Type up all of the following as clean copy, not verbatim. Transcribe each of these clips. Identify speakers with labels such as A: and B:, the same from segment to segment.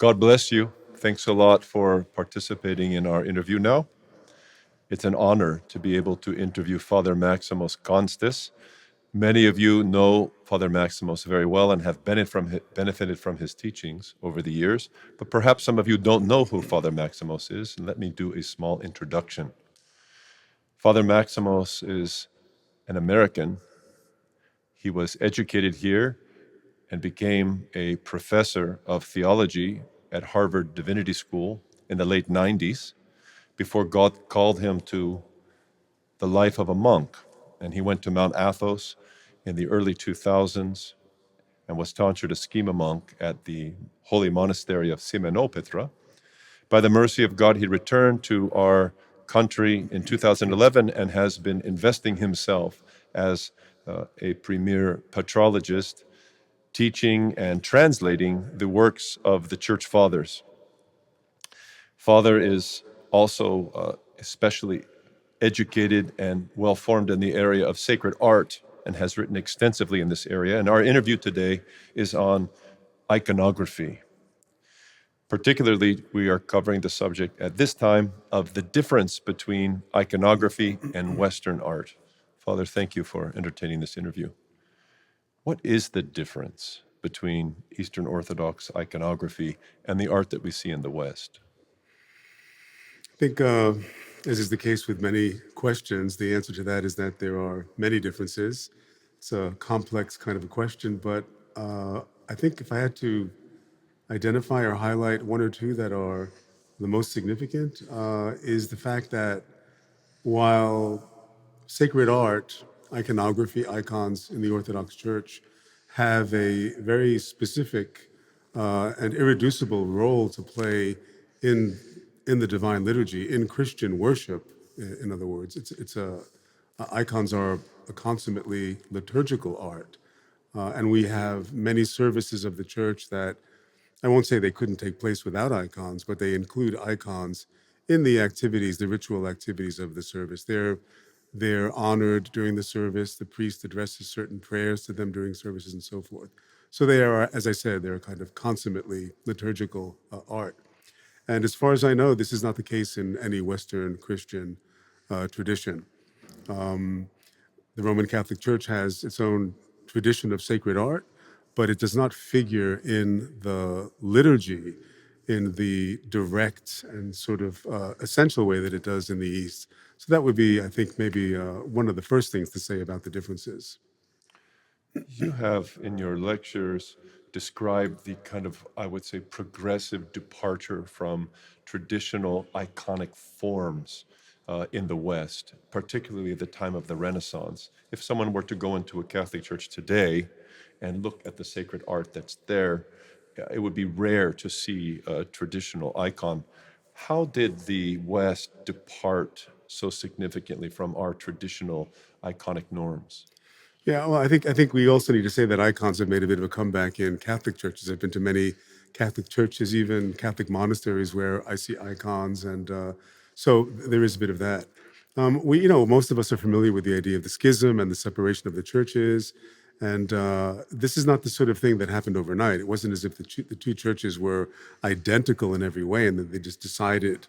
A: God bless you. Thanks a lot for participating in our interview now. It's an honor to be able to interview Father Maximos Constas. Many of you know Father Maximos very well and have benefited from his teachings over the years, but perhaps some of you don't know who Father Maximos is, and let me do a small introduction. Father Maximos is an American. He was educated here and became a professor of theology at Harvard Divinity School in the late 90s before God called him to the life of a monk. And he went to Mount Athos in the early 2000s and was tonsured a schema monk at the Holy Monastery of Simonopetra. By the mercy of God, he returned to our country in 2011 and has been investing himself as a premier patrologist, teaching and translating the works of the Church Fathers. Father is also especially educated and well-formed in the area of sacred art and has written extensively in this area. And our interview today is on iconography. Particularly, we are covering the subject at this time of the difference between iconography and Western art. Father, thank you for entertaining this interview. What is the difference between Eastern Orthodox iconography and the art that we see in the West?
B: I think, as is the case with many questions, the answer to that is that there are many differences. It's a complex kind of a question, but I think if I had to identify or highlight one or two that are the most significant, is the fact that while sacred art, iconography, icons in the Orthodox Church have a very specific and irreducible role to play in the divine liturgy, in Christian worship, in other words. Icons are a consummately liturgical art. And we have many services of the church that, I won't say they couldn't take place without icons, but they include icons in the activities, the ritual activities of the service. They're honored during the service. The priest addresses certain prayers to them during services and so forth. So they are, as I said, they're kind of consummately liturgical art. And as far as I know, this is not the case in any Western Christian tradition. The Roman Catholic Church has its own tradition of sacred art, but it does not figure in the liturgy in the direct and sort of essential way that it does in the East. So that would be, I think, maybe one of the first things to say about the differences.
A: You have, in your lectures, described the kind of, I would say, progressive departure from traditional iconic forms in the West, particularly at the time of the Renaissance. If someone were to go into a Catholic church today and look at the sacred art that's there, it would be rare to see a traditional icon. How did the West depart so significantly from our traditional iconic norms?
B: Yeah, well, I think we also need to say that icons have made a bit of a comeback in Catholic churches. I've been to many Catholic churches, even Catholic monasteries, where I see icons, and so there is a bit of that. Most of us are familiar with the idea of the schism and the separation of the churches, and this is not the sort of thing that happened overnight. It wasn't as if the two churches were identical in every way, and that they just decided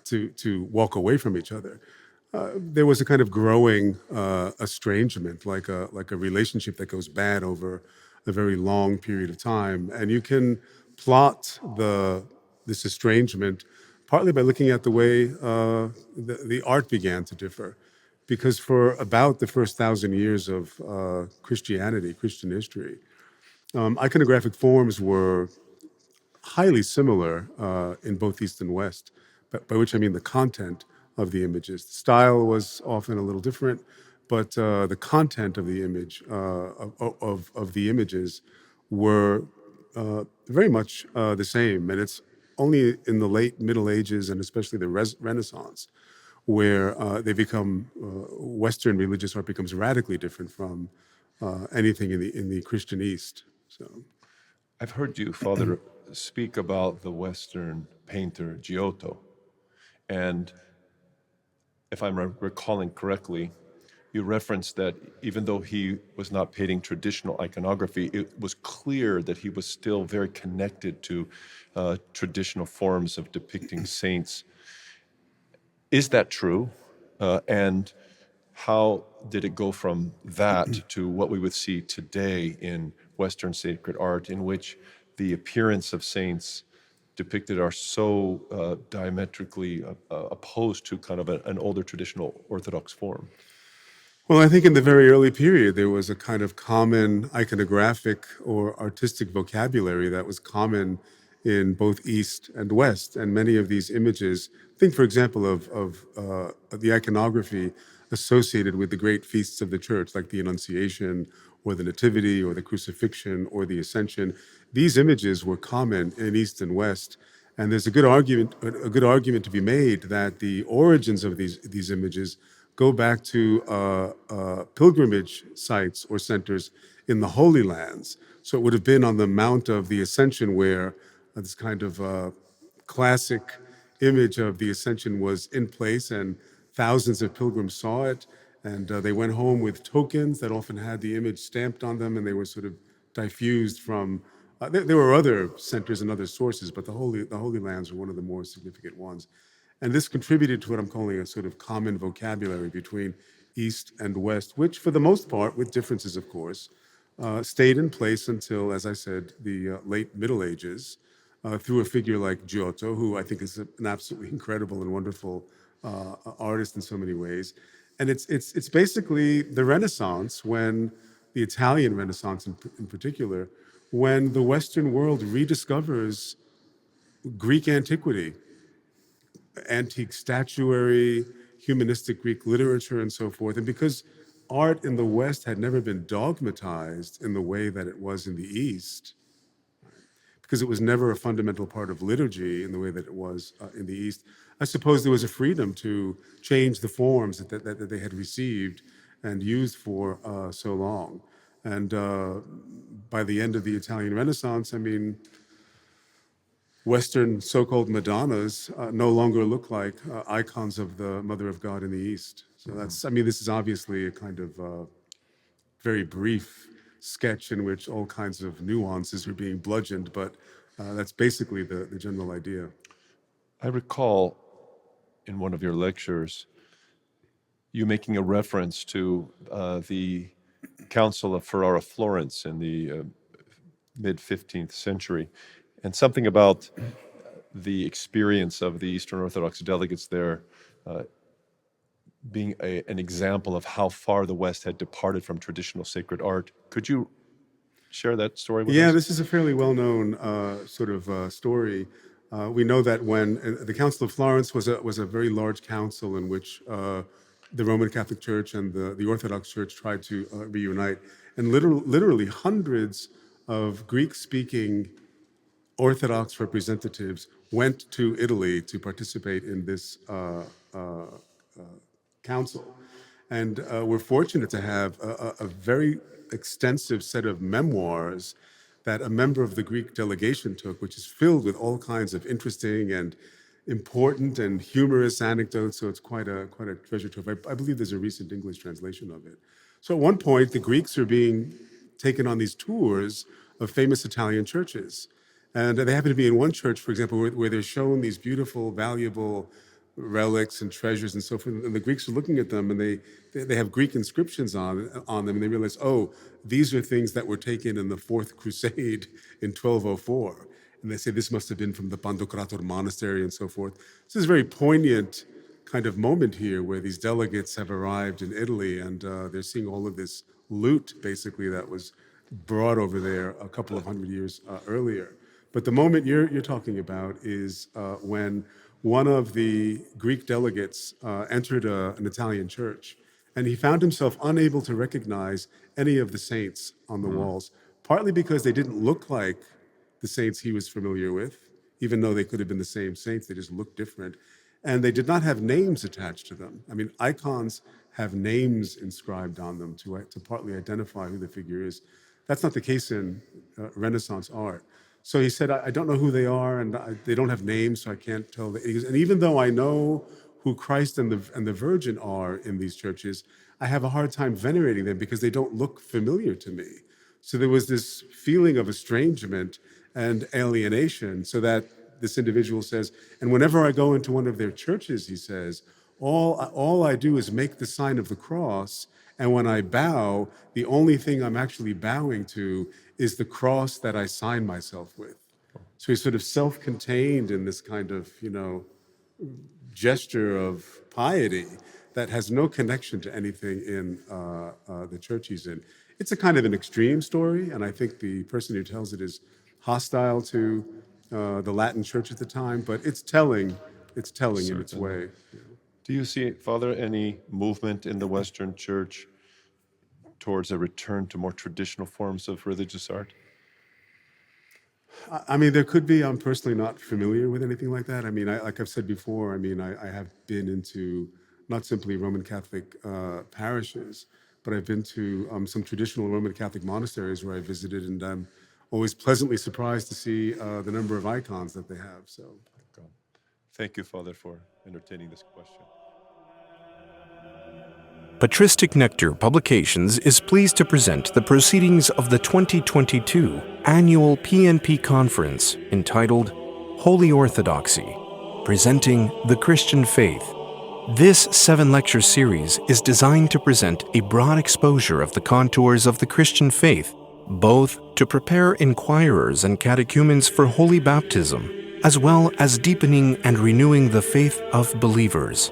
B: to walk away from each other. There was a kind of growing estrangement, like a relationship that goes bad over a very long period of time. And you can plot this estrangement partly by looking at the way the art began to differ. Because for about the first 1,000 years of Christianity, Christian history, iconographic forms were highly similar in both East and West, by which I mean the content of the images. The style was often a little different, but the content of the image, of the images were very much the same. And it's only in the late Middle Ages and especially the Renaissance where Western religious art becomes radically different from anything in the Christian East. So,
A: I've heard you, Father, speak about the Western painter Giotto. And if I'm recalling correctly, you referenced that even though he was not painting traditional iconography, it was clear that he was still very connected to traditional forms of depicting saints. Is that true? And how did it go from that to what we would see today in Western sacred art, in which the appearance of saints depicted are so diametrically opposed to kind of an older traditional Orthodox form?
B: Well, I think in the very early period, there was a kind of common iconographic or artistic vocabulary that was common in both East and West. And many of these images, think, for example, of the iconography associated with the great feasts of the church, like the Annunciation or the Nativity or the Crucifixion or the Ascension. These images were common in East and West. And there's a good argument to be made that the origins of these images go back to pilgrimage sites or centers in the Holy Lands. So it would have been on the Mount of the Ascension where this kind of classic image of the Ascension was in place, and thousands of pilgrims saw it, and they went home with tokens that often had the image stamped on them, and they were sort of diffused from. There were other centers and other sources, but the Holy Lands were one of the more significant ones. And this contributed to what I'm calling a sort of common vocabulary between East and West, which for the most part, with differences of course, stayed in place until, as I said, the late Middle Ages, through a figure like Giotto, who I think is an absolutely incredible and wonderful artist in so many ways. And it's basically the Renaissance, when the Italian Renaissance in particular, when the Western world rediscovers Greek antiquity, antique statuary, humanistic Greek literature, and so forth. And because art in the West had never been dogmatized in the way that it was in the East, because it was never a fundamental part of liturgy in the way that it was in the East, I suppose there was a freedom to change the forms that they had received and used for so long. And by the end of the Italian Renaissance, I mean, Western so-called Madonnas no longer look like icons of the Mother of God in the East. So that's, I mean, this is obviously a kind of very brief sketch in which all kinds of nuances are being bludgeoned, but that's basically the general idea.
A: I recall in one of your lectures you making a reference to the Council of Ferrara Florence in the mid-15th century, and something about the experience of the Eastern Orthodox delegates there being an example of how far the West had departed from traditional sacred art. Could you share that story with us?
B: Yeah, this is a fairly well-known story. We know that when the Council of Florence was a very large council in which the Roman Catholic Church and the Orthodox Church tried to reunite, and literally hundreds of Greek-speaking Orthodox representatives went to Italy to participate in this council. And we're fortunate to have a very extensive set of memoirs that a member of the Greek delegation took, which is filled with all kinds of interesting and important and humorous anecdotes. So it's quite a treasure trove. I believe there's a recent English translation of it. So at one point, the Greeks are being taken on these tours of famous Italian churches. And they happen to be in one church, for example, where they're shown these beautiful, valuable relics and treasures and so forth. And the Greeks are looking at them, and they have Greek inscriptions on them, and they realize, oh, these are things that were taken in the Fourth Crusade in 1204. And they say this must have been from the Pantocrator monastery and so forth. This is a very poignant kind of moment here where these delegates have arrived in Italy, and they're seeing all of this loot, basically, that was brought over there a couple of hundred years earlier. But the moment you're talking about is when one of the Greek delegates entered an Italian church, and he found himself unable to recognize any of the saints on the walls, partly because they didn't look like the saints he was familiar with, even though they could have been the same saints, they just looked different. And they did not have names attached to them. I mean, icons have names inscribed on them to partly identify who the figure is. That's not the case in Renaissance art. So he said, I don't know who they are, and they don't have names, so I can't tell. And even though I know who Christ and the Virgin are in these churches, I have a hard time venerating them because they don't look familiar to me. So there was this feeling of estrangement and alienation, so that this individual says, and whenever I go into one of their churches, he says, all I do is make the sign of the cross, and when I bow, the only thing I'm actually bowing to is the cross that I sign myself with. So he's sort of self-contained in this kind of, gesture of piety that has no connection to anything in the church he's in. It's a kind of an extreme story, and I think the person who tells it is hostile to the Latin church at the time, but it's telling in its way.
A: Do you see, Father, any movement in the Western Church towards a return to more traditional forms of religious art?
B: I mean, there could be. I'm personally not familiar with anything like that. I mean, like I've said before, I have been into not simply Roman Catholic parishes, but I've been to some traditional Roman Catholic monasteries where I visited, and I'm always pleasantly surprised to see the number of icons that they have. So,
A: thank you, Father, for entertaining this question.
C: Patristic Nectar Publications is pleased to present the proceedings of the 2022 Annual PNP Conference entitled Holy Orthodoxy, Presenting the Christian Faith. This 7-lecture series is designed to present a broad exposure of the contours of the Christian faith, both to prepare inquirers and catechumens for holy baptism, as well as deepening and renewing the faith of believers.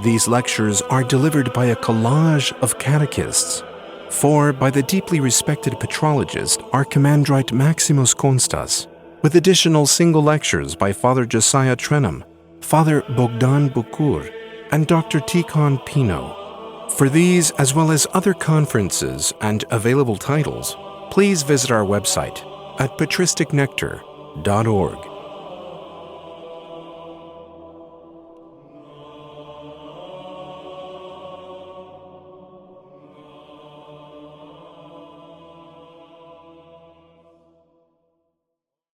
C: These lectures are delivered by a collage of catechists, four by the deeply respected patrologist Archimandrite Maximos Constas, with additional single lectures by Father Josiah Trenum, Father Bogdan Bucur, and Dr. Tikhon Pino. For these, as well as other conferences and available titles, please visit our website at patristicnectar.org.